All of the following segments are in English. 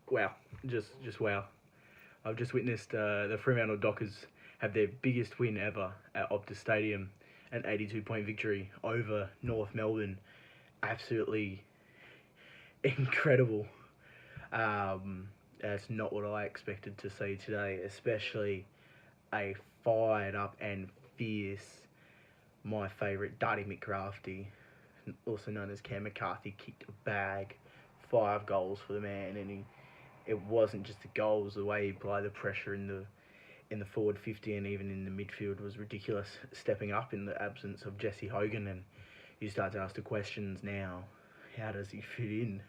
wow, just wow. I've just witnessed the Fremantle Dockers have their biggest win ever at Optus Stadium, an 82-point victory over North Melbourne. Absolutely incredible. That's not what I expected to see today, especially a fired up and fierce, my favourite, Darty McCrafty, also known as Cam McCarthy, kicked a bag, 5 goals for the man, and it wasn't just the goals, the way he applied the pressure in the forward 50 and even in the midfield was ridiculous, stepping up in the absence of Jesse Hogan, and you start to ask the questions now, how does he fit in?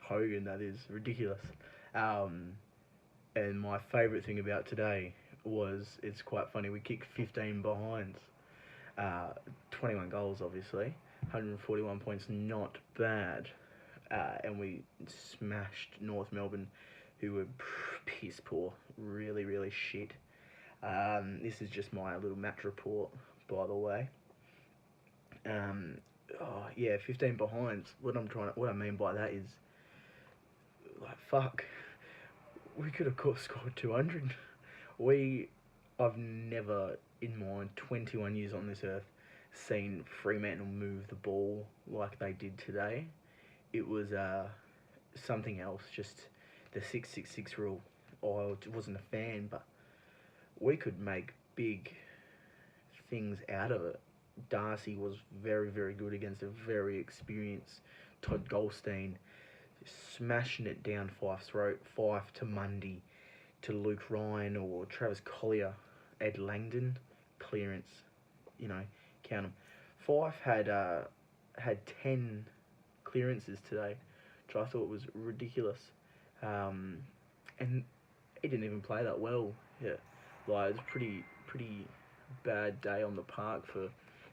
Hogan, that is ridiculous. Um, and my favourite thing about today was, it's quite funny, we kicked 15 behinds. 21 goals, obviously. 141 points, not bad. And we smashed North Melbourne, who were piss poor. Really, really shit. This is just my little match report, by the way. 15 behinds. What I mean by that is, like, fuck, we could have scored 200. I've never in my 21 years on this earth seen Fremantle move the ball like they did today. It was something else, just the 6-6-6 rule. I wasn't a fan, but we could make big things out of it. Darcy was very, very good against a very experienced Todd Goldstein, smashing it down Fife's throat. Fife to Mundy, to Luke Ryan or Travis Collier, Ed Langdon, clearance, count them. Fife had 10 clearances today, which I thought was ridiculous. And he didn't even play that well. Yeah, like, it's pretty bad day on the park for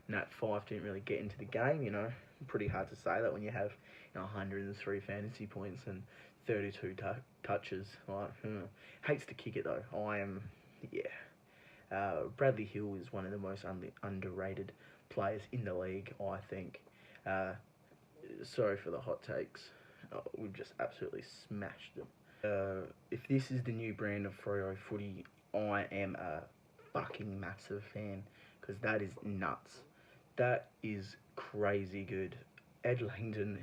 Nat. Fife didn't really get into the game. Pretty hard to say that when you have 103 fantasy points and 32 touches. Like, hates to kick it though. Bradley Hill is one of the most underrated players in the league, I think. Sorry for the hot takes. We've just absolutely smashed them. If this is the new brand of Freo footy, I am a fucking massive fan, because that is nuts. That is crazy good. Ed Langdon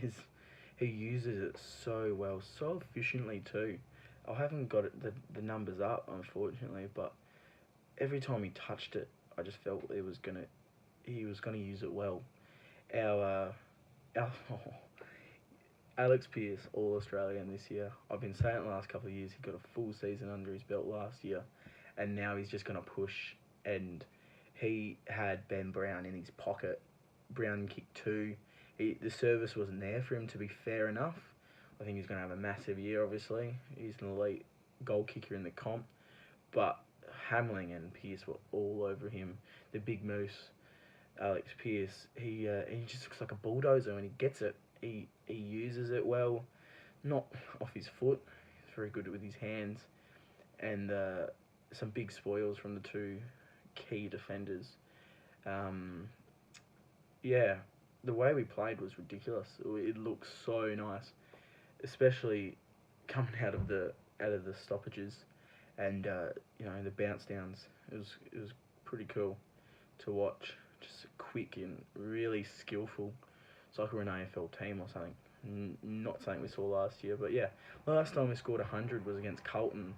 he uses it so well, so efficiently too. I haven't got the numbers up, unfortunately, but every time he touched it, I just felt he was gonna use it well. Our Alex Pearce, All Australian this year. I've been saying it the last couple of years. He got a full season under his belt last year, and now he's just gonna push. And he had Ben Brown in his pocket. Brown kicked 2. The service wasn't there for him, to be fair enough. I think he's going to have a massive year, obviously. He's an elite goal kicker in the comp. But Hamling and Pearce were all over him. The big moose, Alex Pearce, he just looks like a bulldozer when he gets it. He uses it well, not off his foot. He's very good with his hands. And some big spoils from the two key defenders. The way we played was ridiculous. It looked so nice, especially coming out of the stoppages, and the bounce downs. It was pretty cool to watch. Just quick and really skillful. It's like we're an AFL team or something. Not something we saw last year, but yeah, last time we scored 100 was against Carlton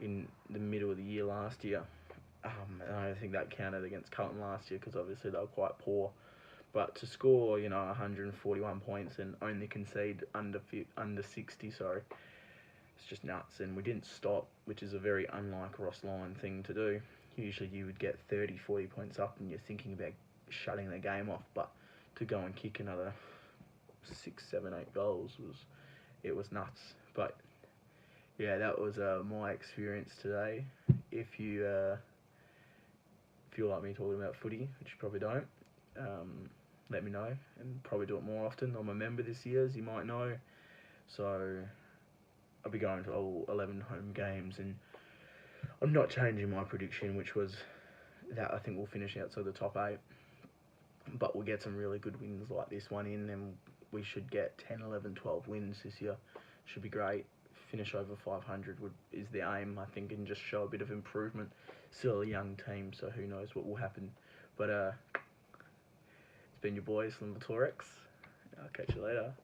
in the middle of the year last year. And I don't think that counted against Carlton last year, because obviously they were quite poor. But to score, 141 points and only concede under 60, it's just nuts. And we didn't stop, which is a very unlike Ross Lyon thing to do. Usually you would get 30, 40 points up and you're thinking about shutting the game off. But to go and kick another 6, 7, 8 goals was nuts. But yeah, that was my experience today. If you like me talking about footy, which you probably don't, let me know, and probably do it more often. I'm a member this year, as you might know, so I'll be going to all 11 home games, and I'm not changing my prediction, which was that I think we'll finish outside the top 8, but we'll get some really good wins like this one in, and we should get 10, 11, 12 wins this year. Should be great. finish over 500 is the aim, I think, and just show a bit of improvement. Still a young team, so who knows what will happen. But it's been your boy, Slim Vitorex. I'll catch you later.